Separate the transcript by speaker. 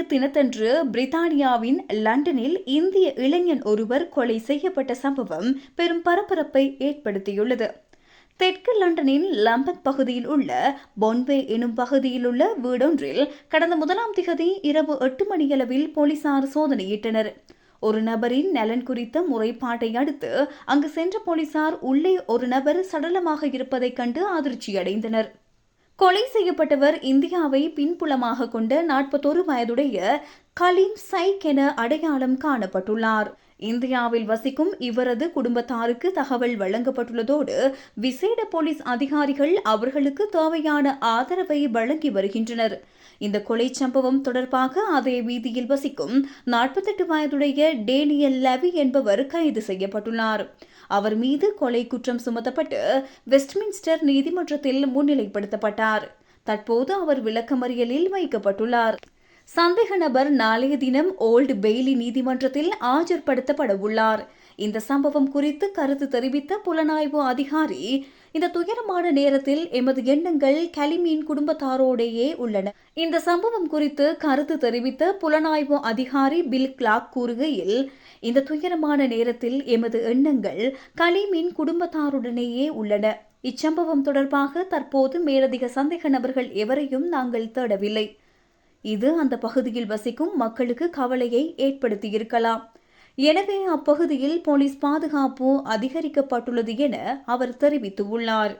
Speaker 1: தினத்தன்று பிரித்தானியாவின் லண்டனில் இந்திய இளைஞன் ஒருவர் கொலை செய்யப்பட்ட சம்பவம் பெரும் பரபரப்பை ஏற்படுத்தியுள்ளது. தெற்கு லண்டனின் லம்பத் பகுதியில் உள்ள பொன்வே எனும் பகுதியில் உள்ள வீடொன்றில் கடந்த 1ஆம் திகதி இரவு 8 மணியளவில் போலீசார் சோதனையிட்டனர். ஒரு நபரின் நலன் குறித்த முறைப்பாட்டை அடுத்து அங்கு சென்ற போலீசார் உள்ளே ஒரு நபர் சடலமாக இருப்பதைக் கண்டு அதிர்ச்சியடைந்தனர். கொலை செய்யப்பட்டவர் இந்தியாவை பின்புலமாக கொண்ட 41 வயதுடைய கலீம் சைக் என அடையாளம் காணப்பட்டுள்ளார். இந்தியாவில் வசிக்கும் இவரது குடும்பத்தாருக்கு தகவல் வழங்கப்பட்டுள்ளதோடு விசேட போலீஸ் அதிகாரிகள் அவர்களுக்கு தேவையான ஆதரவை வழங்கி வருகின்றனர். இந்த கொலை சம்பவம் தொடர்பாக அதே வீதியில் வசிக்கும் 48 வயதுடைய டேனியல் லெவி என்பவர் கைது செய்யப்பட்டுள்ளார். அவர் மீது கொலை குற்றம் சுமத்தப்பட்டு வெஸ்ட்மின்ஸ்டர் நீதிமன்றத்தில் முன்னிலைப்படுத்தப்பட்டார். தற்போது அவர் விளக்கமறியலில் வைக்கப்பட்டுள்ளார். சந்தேக நபர் நாளைய தினம் ஓல்ட் பெய்லி நீதிமன்றத்தில் ஆஜர்படுத்தப்பட உள்ளார். இந்த சம்பவம் குறித்து கருத்து தெரிவித்த புலனாய்வு அதிகாரி, இந்த துயரமான நேரத்தில் எமது எண்ணங்கள் கலிமின் குடும்பத்தாரோடையே உள்ளன. இந்த சம்பவம் குறித்து கருத்து தெரிவித்த புலனாய்வு அதிகாரி பில் கிளார்க் கூறுகையில், இந்த துயரமான நேரத்தில் எமது எண்ணங்கள் கலிமின் குடும்பத்தாருடனேயே உள்ளன. இச்சம்பவம் தொடர்பாக தற்போது மேலதிக சந்தேக நபர்கள் எவரையும் நாங்கள் தேடவில்லை. இது அந்த பகுதியில் வசிக்கும் மக்களுக்கு கவலையை ஏற்படுத்தியிருக்கலாம். எனவே அப்பகுதியில் போலீஸ் பாதுகாப்பு அதிகரிக்கப்பட்டுள்ளது என அவர் தெரிவித்துள்ளார்.